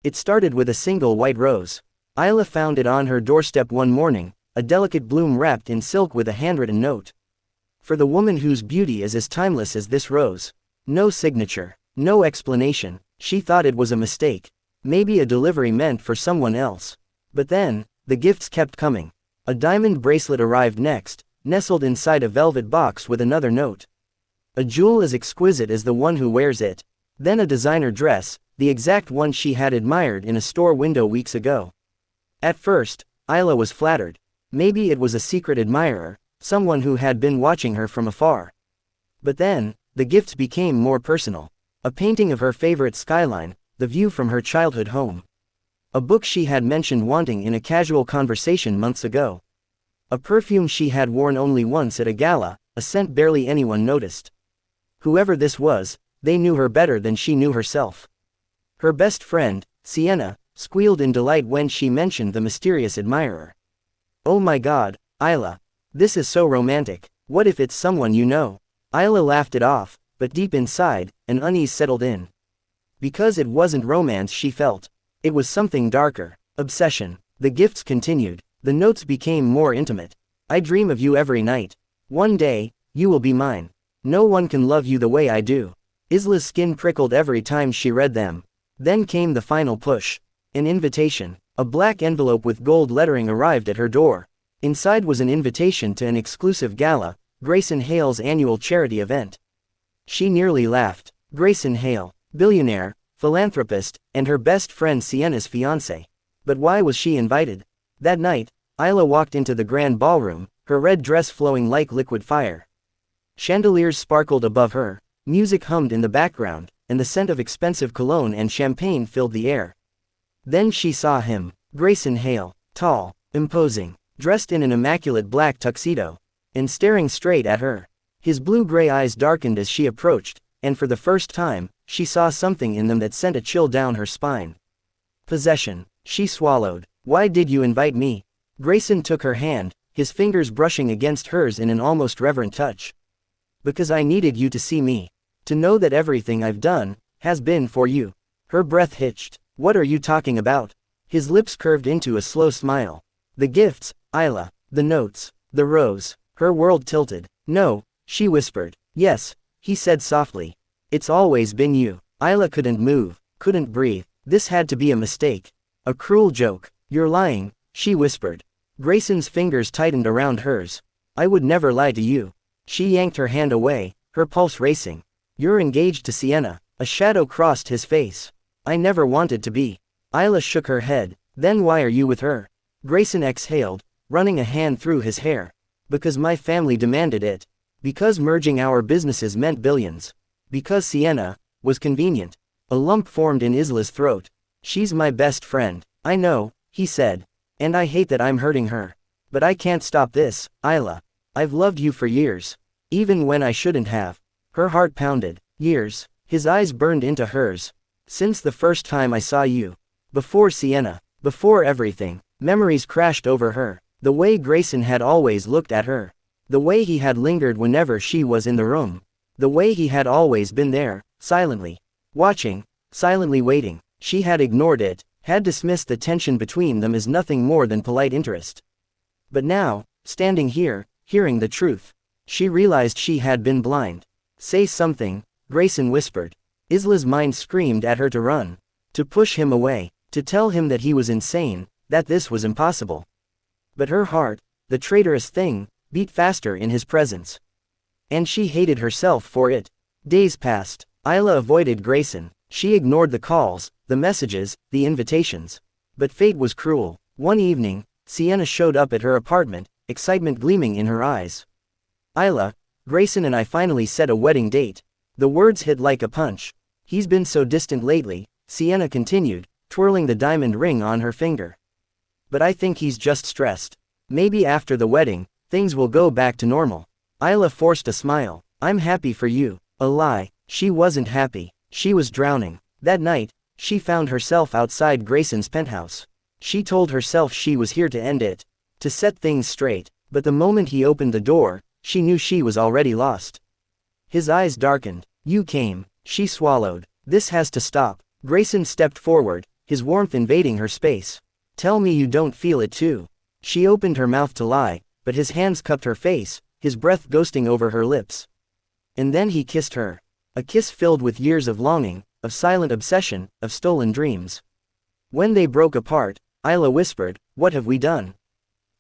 It started with a single white rose. Isla found it on her doorstep one morning, a delicate bloom wrapped in silk with a handwritten note. For the woman whose beauty is as timeless as this rose. No signature, no explanation. She thought it was a mistake. Maybe a delivery meant for someone else. But then, the gifts kept coming. A diamond bracelet arrived next, nestled inside a velvet box with another note. A jewel as exquisite as the one who wears it. Then a designer dress, the exact one she had admired in a store window weeks ago. At first, Isla was flattered. Maybe it was a secret admirer, someone who had been watching her from afar. But then, the gifts became more personal. A painting of her favorite skyline, the view from her childhood home. A book she had mentioned wanting in a casual conversation months ago. A perfume she had worn only once at a gala, a scent barely anyone noticed. Whoever this was, they knew her better than she knew herself. Her best friend, Sienna, squealed in delight when she mentioned the mysterious admirer. "Oh my God, Isla. This is so romantic. What if it's someone you know?" Isla laughed it off, but deep inside, an unease settled in. Because it wasn't romance she felt. It was something darker. Obsession. The gifts continued. The notes became more intimate. "I dream of you every night. One day, you will be mine. No one can love you the way I do." Isla's skin prickled every time she read them. Then came the final push. An invitation. A black envelope with gold lettering arrived at her door. Inside was an invitation to an exclusive gala, Grayson Hale's annual charity event. She nearly laughed. Grayson Hale, billionaire, philanthropist, and her best friend Sienna's fiancé. But why was she invited? That night, Isla walked into the grand ballroom, her red dress flowing like liquid fire. Chandeliers sparkled above her, music hummed in the background, and the scent of expensive cologne and champagne filled the air. Then she saw him, Grayson Hale, tall, imposing, dressed in an immaculate black tuxedo, and staring straight at her. His blue-gray eyes darkened as she approached, and for the first time, she saw something in them that sent a chill down her spine. Possession. She swallowed. "Why did you invite me?" Grayson took her hand, his fingers brushing against hers in an almost reverent touch. "Because I needed you to see me. To know that everything I've done has been for you." Her breath hitched. "What are you talking about?" His lips curved into a slow smile. "The gifts, Isla. The notes. The rose." Her world tilted. "No," she whispered. "Yes," he said softly. "It's always been you." Isla couldn't move, couldn't breathe. This had to be a mistake. A cruel joke. "You're lying," she whispered. Grayson's fingers tightened around hers. "I would never lie to you." She yanked her hand away, her pulse racing. "You're engaged to Sienna." A shadow crossed his face. "I never wanted to be." Isla shook her head. "Then why are you with her?" Grayson exhaled, running a hand through his hair. "Because my family demanded it. Because merging our businesses meant billions. Because Sienna was convenient." A lump formed in Isla's throat. "She's my best friend." "I know," he said. "And I hate that I'm hurting her. But I can't stop this, Isla. I've loved you for years. Even when I shouldn't have." Her heart pounded. "Years." His eyes burned into hers. "Since the first time I saw you. Before Sienna. Before everything." Memories crashed over her. The way Grayson had always looked at her. The way he had lingered whenever she was in the room. The way he had always been there, silently. Watching. Silently waiting. She had ignored it, had dismissed the tension between them as nothing more than polite interest. But now, standing here, hearing the truth, she realized she had been blind. "Say something," Grayson whispered. Isla's mind screamed at her to run. To push him away. To tell him that he was insane, that this was impossible. But her heart, the traitorous thing, beat faster in his presence. And she hated herself for it. Days passed. Isla avoided Grayson. She ignored the calls, the messages, the invitations. But fate was cruel. One evening, Sienna showed up at her apartment, excitement gleaming in her eyes. "Isla, Grayson and I finally set a wedding date." The words hit like a punch. "He's been so distant lately," Sienna continued, twirling the diamond ring on her finger. "But I think he's just stressed. Maybe after the wedding, things will go back to normal." Isla forced a smile. "I'm happy for you." A lie. She wasn't happy. She was drowning. That night, she found herself outside Grayson's penthouse. She told herself she was here to end it. To set things straight. But the moment he opened the door, she knew she was already lost. His eyes darkened. "You came." She swallowed. "This has to stop." Grayson stepped forward, his warmth invading her space. Tell me you don't feel it too. She opened her mouth to lie, but his hands cupped her face, his breath ghosting over her lips. And then he kissed her. A kiss filled with years of longing, of silent obsession, of stolen dreams. When they broke apart, Isla whispered, "What have we done?"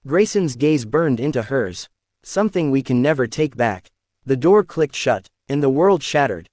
Grayson's gaze burned into hers. "Something we can never take back." The door clicked shut, and the world shattered.